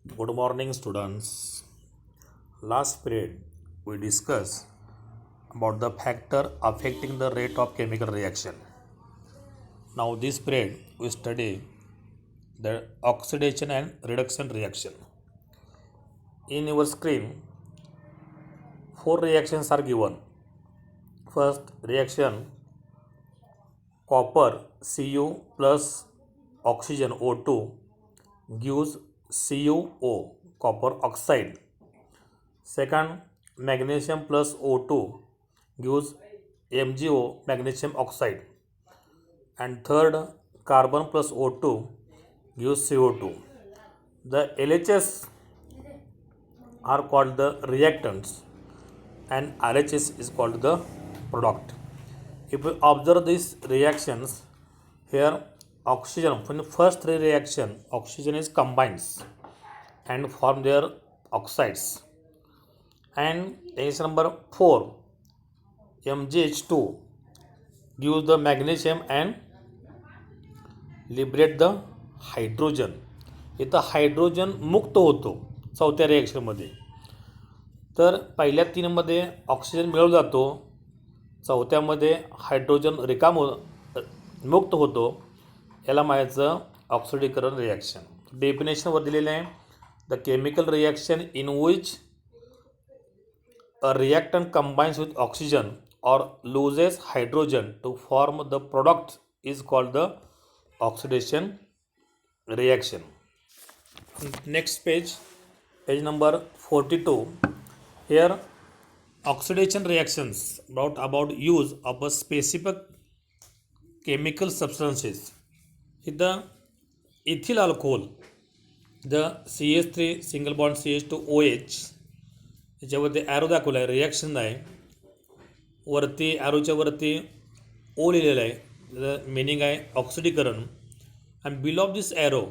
Good morning, students. Last period we discussed about the factor affecting the rate of chemical reaction. Now, this period we study the oxidation and reduction reaction. In your screen, four reactions are given. First reaction, copper Cu plus oxygen O2 gives CuO, copper oxide. Second, magnesium plus O2 gives MgO, magnesium oxide. And third, carbon plus O2 gives CO2. The LHS are called the reactants and RHS is called the product. If we observe these reactions, here oxygen, from the first three reaction, oxygen is combines and form their oxides. And reaction number 4, MgH2 gives the magnesium and liberate the hydrogen. इथं hydrogen मुक्त होतो चौथ्या रिॲक्शनमध्ये. तर पहिल्या तीनमध्ये oxygen मिळवला जातो, चौथ्यामध्ये hydrogen मुक्त होतो. याला म्हणायचं ऑक्सिडीकरण रिॲक्शन. डेफिनेशनवर दिलेलं आहे, the chemical reaction in which a reactant combines with oxygen or loses hydrogen to form the product is called the oxidation reaction. Next page, page number 42. Here oxidation reactions brought about use of a specific chemical substances. The ethyl alcohol, the CH3 single bond CH2OH, याच्यावरती arrow दाखवला आहे, reaction आहे. वरती ॲरोच्या वरती ओ लिहिलेलं आहे, meaning आहे ऑक्सिडीकरण. And below of this arrow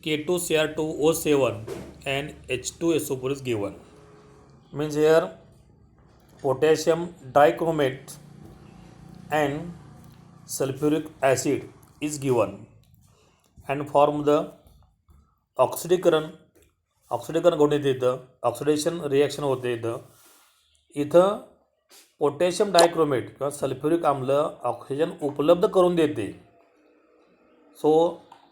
K2Cr2O7 and H2SO4 is given. Means here potassium dichromate and sulfuric acid is given and form the ऑक्सिडीकरण घडून येते. इथं ऑक्सिडेशन रिॲक्शन होते. इथं पोटॅशियम डायक्रोमेट किंवा सल्फ्युरिक आम्ल ऑक्सिजन उपलब्ध करून देते. So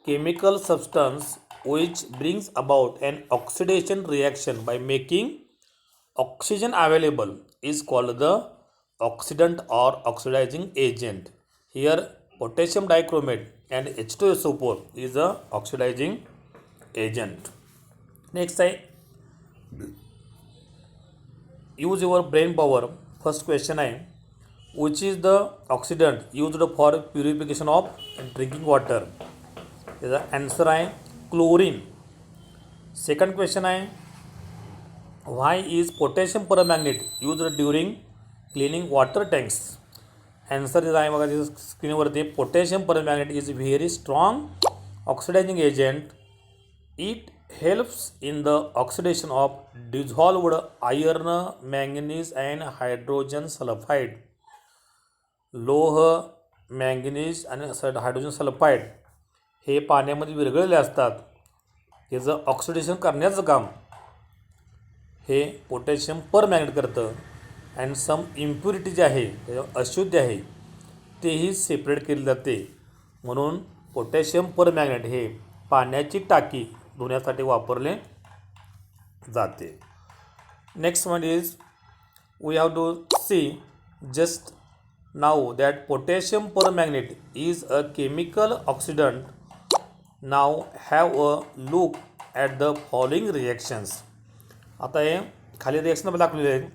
chemical substance which brings about an oxidation reaction by making oxygen available is called the oxidant or oxidising agent. Here potassium dichromate and H2SO4 is a oxidising agent. Next आहे, use your brain power. First question आहे, which is the oxidant used for purification of drinking water. त्याचा answer आहे chlorine. Second question आहे, why is potassium permanganate used during cleaning water tanks. Answer आहे बघा तिथं स्क्रीनवरती, potassium permanganate is very strong oxidising agent. It helps in the oxidation of dissolved iron, manganese and hydrogen sulfide. लोह, manganese आणि hydrogen sulphide हे पाण्यामध्ये विरघळलेले असतात. याचं ऑक्सिडेशन करण्याचं काम हे पोटॅशियम परमॅग्नेट करतं. अँड सम इम्प्युरिटी जे आहे, अशुद्ध आहे, तेही सेपरेट केली जाते. म्हणून पोटॅशियम परमॅग्नेट हे पाण्याची टाकी धुण्यासाठी वापरले जाते. Next one is, we have to see just now that potassium permanganate is a chemical oxidant. Now have a look at the following reactions. आता हे खाली रिॲक्शन दाखवलेले आहेत,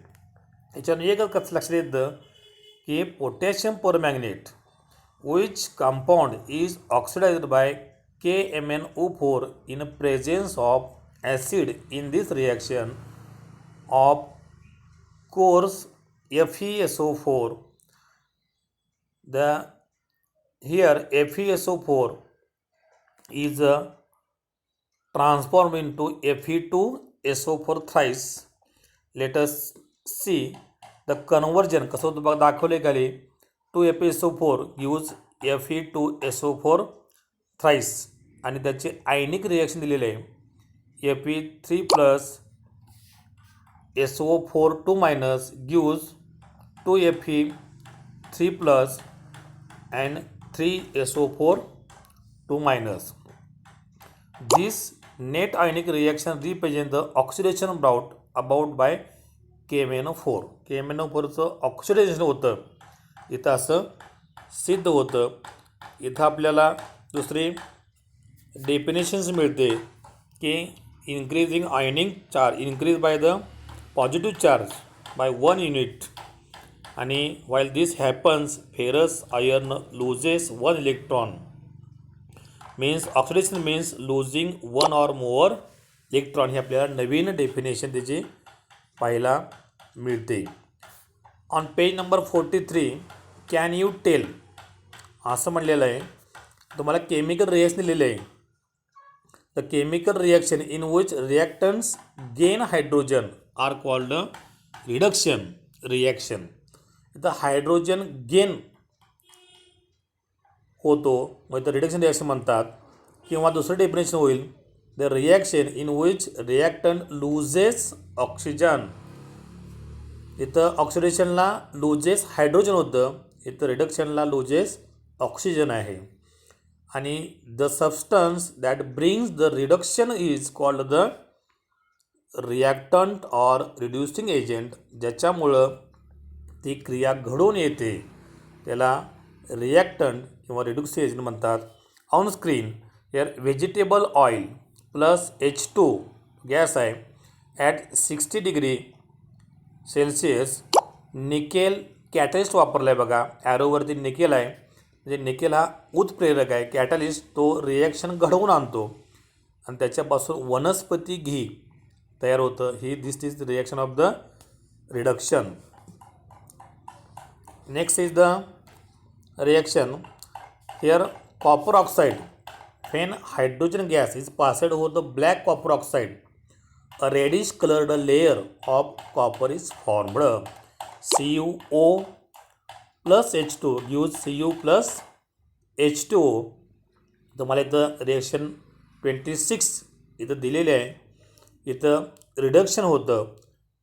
याच्यानं एकच लक्षात येतं की potassium permanganate which compound is oxidised by KMnO4 in presence of acid in this reaction of course FeSO4. Here FeSO4 is transformed into Fe2SO4 thrice. Let us see the conversion कसं होतं बघा, दाखवले खाली. 2FeSO4 gives Fe2SO4 thrice. आणि त्याचे आयनिक reaction दिलेले आहे Fe3+ SO4 2- gives 2Fe3+ and 3SO4 2-. This net ionic reaction represents the oxidation brought about by KMnO4. KMnO4चं ऑक्सिडेशन होतं इथं असं सिद्ध होतं. इथं आपल्याला दुसरी डेफिनेशन्स मिळते की increasing ionic charge increase by the positive charge by 1 unit आणि while this happens ferrous iron loses 1 electron. Means oxidation means losing 1 or more electron. हे आपल्याला नवीन डेफिनेशन त्याची पाहायला मिळते. On page number 43 can you tell असं म्हणलेलं आहे. तुम्हाला केमिकल रिॲक्शन दिलेलं आहे. The chemical reaction in which reactants gain hydrogen are called reduction reaction. इथं हायड्रोजन गेन होतो मग इथं रिडक्शन रिॲक्शन म्हणतात. किंवा दुसरं डेफिनेशन होईल the reaction in which reactant loses oxygen. इथं ऑक्सिडेशनला लूजेस हायड्रोजन होतं, इथं रिडक्शनला लूजेस ऑक्सिजन आहे. आणि the substance that brings the reduction is called the reactant or reducing agent. ज्याच्यामुळं ती क्रिया घडून येते त्याला रिॲक्टंट किंवा रिड्युसिंग एजंट म्हणतात. On screen here vegetable oil plus H2 gas आहे at 60 degree Celsius. Nickel catalyst वापरला आहे बघा. ॲरोवरती निकेल आहे म्हणजे निकेल हा उत्प्रेरक आहे. कॅटलिस्ट तो रिॲक्शन घडवून आणतो आणि त्याच्यापासून वनस्पती घी तयार होतं. ही this is the reaction of the reduction. Next is the reaction here copper oxide when hydrogen gas is passed over the black copper oxide a reddish colored layer of copper is formed. CuO plus H2 gives Cu plus H2O. तुम्हाला इथं reaction 26 इथं दिलेले आहे. इथं reduction होतं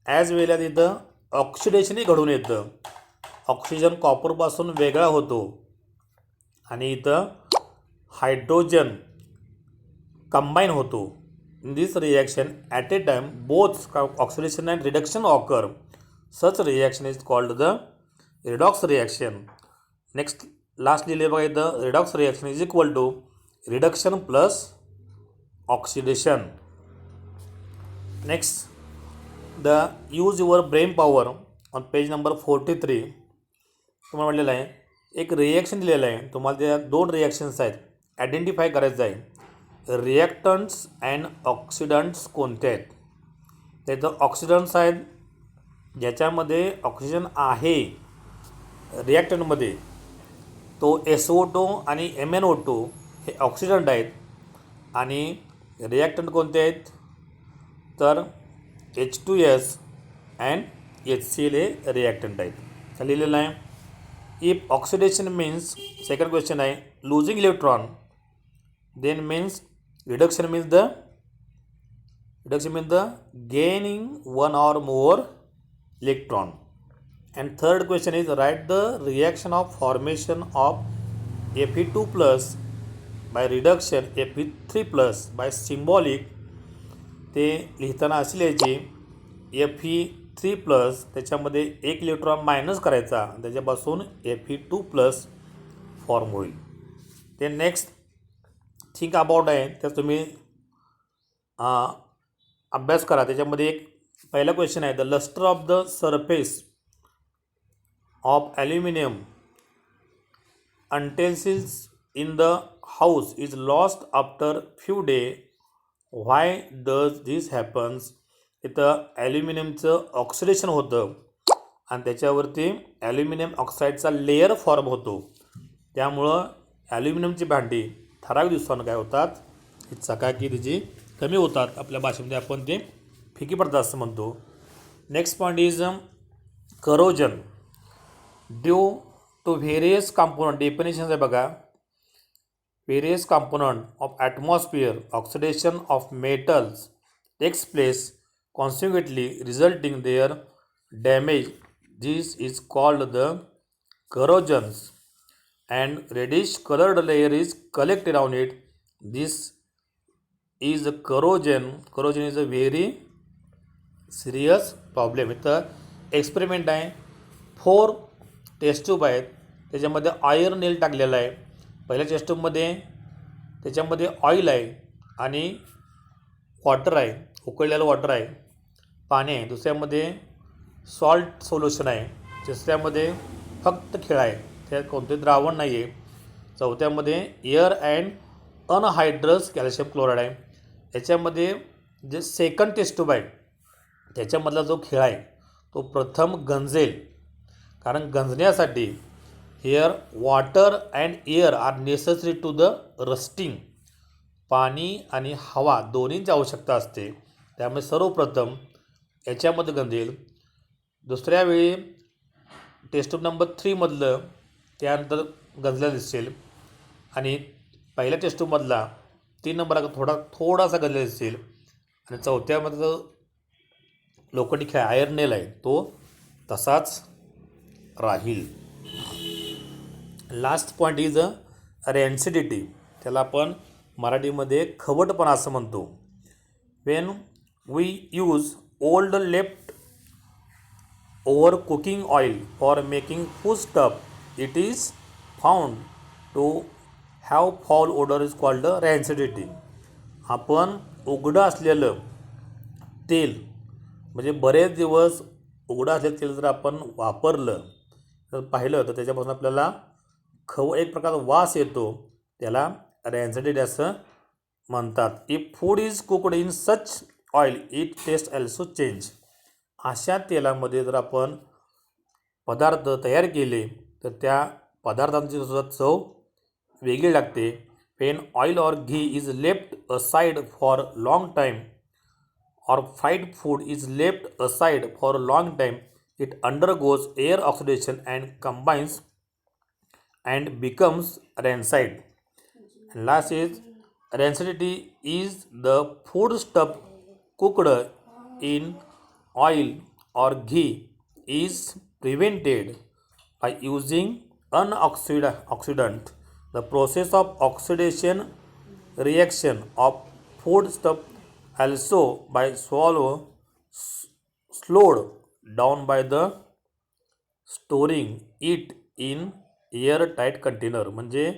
as वेल as इथं ऑक्सिडेशनही घडून येतं. ऑक्सिजन कॉपरपासून वेगळा होतो आणि इथं हायड्रोजन कंबाईन होतो. In this reaction at a time both oxidation and reduction occur. Such reaction is called the redox reaction. Next last लिहिले बघा इथं redox reaction is equal to reduction plus oxidation. Next the use your brain power on page number 43. तुम्हाला म्हटलेलं आहे एक reaction दिलेलं आहे. तुम्हाला त्या 2 रिॲक्शन्स आहेत आयडेंटिफाय करायचं आहे. रिॲक्टंट्स अँड ऑक्सिडंट्स कोणते आहेत. त्याचं ऑक्सिडंट्स आहेत ज्याच्यामध्ये ऑक्सिजन आहे रिॲक्टंटमध्ये तो SO2 आणि MnO2 हे ऑक्सिडंट आहेत. आणि रिॲक्टंट कोणते आहेत तर H2S अँड HCl हे रिॲक्टंट आहेत. लिहिलेलं आहे. If oxidation means second question आहे losing electron then means reduction means the gaining 1 or more electron. And third question is write the reaction of formation of Fe2+ by reduction Fe3+ by symbolic. ते लिहिताना अशी लिहायची Fe3+ त्याच्यामध्ये 1 electron minus करायचा त्याच्यापासून Fe2+ form होईल. ते next think about आहे तर तुम्ही अभ्यास करा. त्याच्यामध्ये एक पहिला क्वेश्चन आहे the lustre of the surface of aluminium utensils in the house is lost after few day. Why does this happens. इथं ॲल्युमिनियमचं ऑक्सिडेशन होतं आणि त्याच्यावरती ॲल्युमिनियम ऑक्साईडचा लेयर फॉर्म होतो. त्यामुळं ॲल्युमिनियमची भांडी ठराविक दिवसानं काय होतात ही चकाकी तिची कमी होतात. आपल्या भाषेमध्ये आपण ते फिकी पडतात असं म्हणतो. Next point is corrosion due to various component. Definitions आहे बघा. various component of atmosphere, oxidation of metals takes place consequently resulting their damage. This is called the corrosions, and reddish colored layer is collected on it. This is a corrosion. Corrosion is a very serious problem. इथं experiment आहे. 4 taste tube आहेत. त्याच्यामध्ये iron नेल टाकलेला आहे. पहिल्या taste ट्यूबमध्ये त्याच्यामध्ये oil आहे आणि वॉटर आहे, उकळलेलं वॉटर आहे, पाणी आहे. दुसऱ्यामध्ये सॉल्ट सोल्युशन आहे. तिसऱ्यामध्ये फक्त खिळा आहे, त्यात कोणते द्रावण नाही आहे. चौथ्यामध्ये एअर अँड अनहायड्रस कॅल्शियम क्लोराईड आहे. याच्यामध्ये जे सेकंड टेस्ट ट्यूब आहे त्याच्यामधला जो खिळा आहे तो प्रथम गंजेल, कारण गंजण्यासाठी here water and air are necessary to the rusting. पाणी आणि हवा दोन्हींची आवश्यकता असते, त्यामुळे सर्वप्रथम याच्यामध्ये गंजेल. दुसऱ्या वेळी टेस्ट ट्यूब नंबर 3मधलं त्यानंतर गंजला दिसेल आणि पहिल्या टेस्ट ट्यूबमधला 3 नंबर थोडासा गंजला दिसेल आणि चौथ्यामध्ये जो लोखंडी खिळा आयर्न नेल आहे तो तसाच राहील. Last point is rancidity. त्याला आपण मराठीमध्ये खवटपणा असं म्हणतो. When we use old left over cooking oil for making food stuff it is found to have foul odour is called rancidity. आपण उघडं असलेलं तेल म्हणजे बरेच दिवस उघडं असलेलं तेल जर आपण वापरलं तर पाहिलं तर त्याच्यापासून आपल्याला एक प्रकारचा वास येतो, त्याला रॅन्सिडिटी असं म्हणतात. If food is cooked in such oil it taste also change. अशा तेलामध्ये जर आपण पदार्थ तयार केले तर त्या पदार्थांची सुद्धा चव वेगळी लागते. Wien oil or ghee is left aside for long time or fried food is left aside for a long time, it undergoes air oxidation and combines and becomes rancid. And last is rancidity is the food stuff cooked in oil or ghee is prevented by using oxidant. The process of oxidation reaction of food stuff also by slowed down by the storing it in airtight container. म्हणजे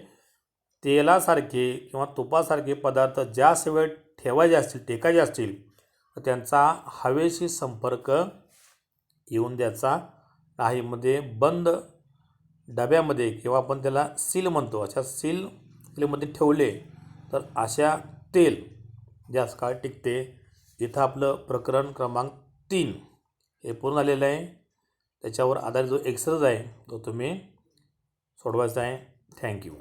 तेलासारखे किंवा तुपासारखे पदार्थ जास्त वेळ ठेवायचे असतील, टेकायचे असतील तर त्यांचा हवेशी संपर्क येऊन द्यायचा नाही. मध्ये बंद डब्यामध्ये किंवा आपण त्याला सील म्हणतो, अशा सीलमध्ये ठेवले तर अशा तेल जास्त काळ टिकते. इथं आपलं प्रकरण क्रमांक 3 हे पूर्ण झालेलं आहे. त्याच्यावर आधारित जो एक्सरसाइज आहे तो तुम्ही सोडवायचा आहे. थँक्यू.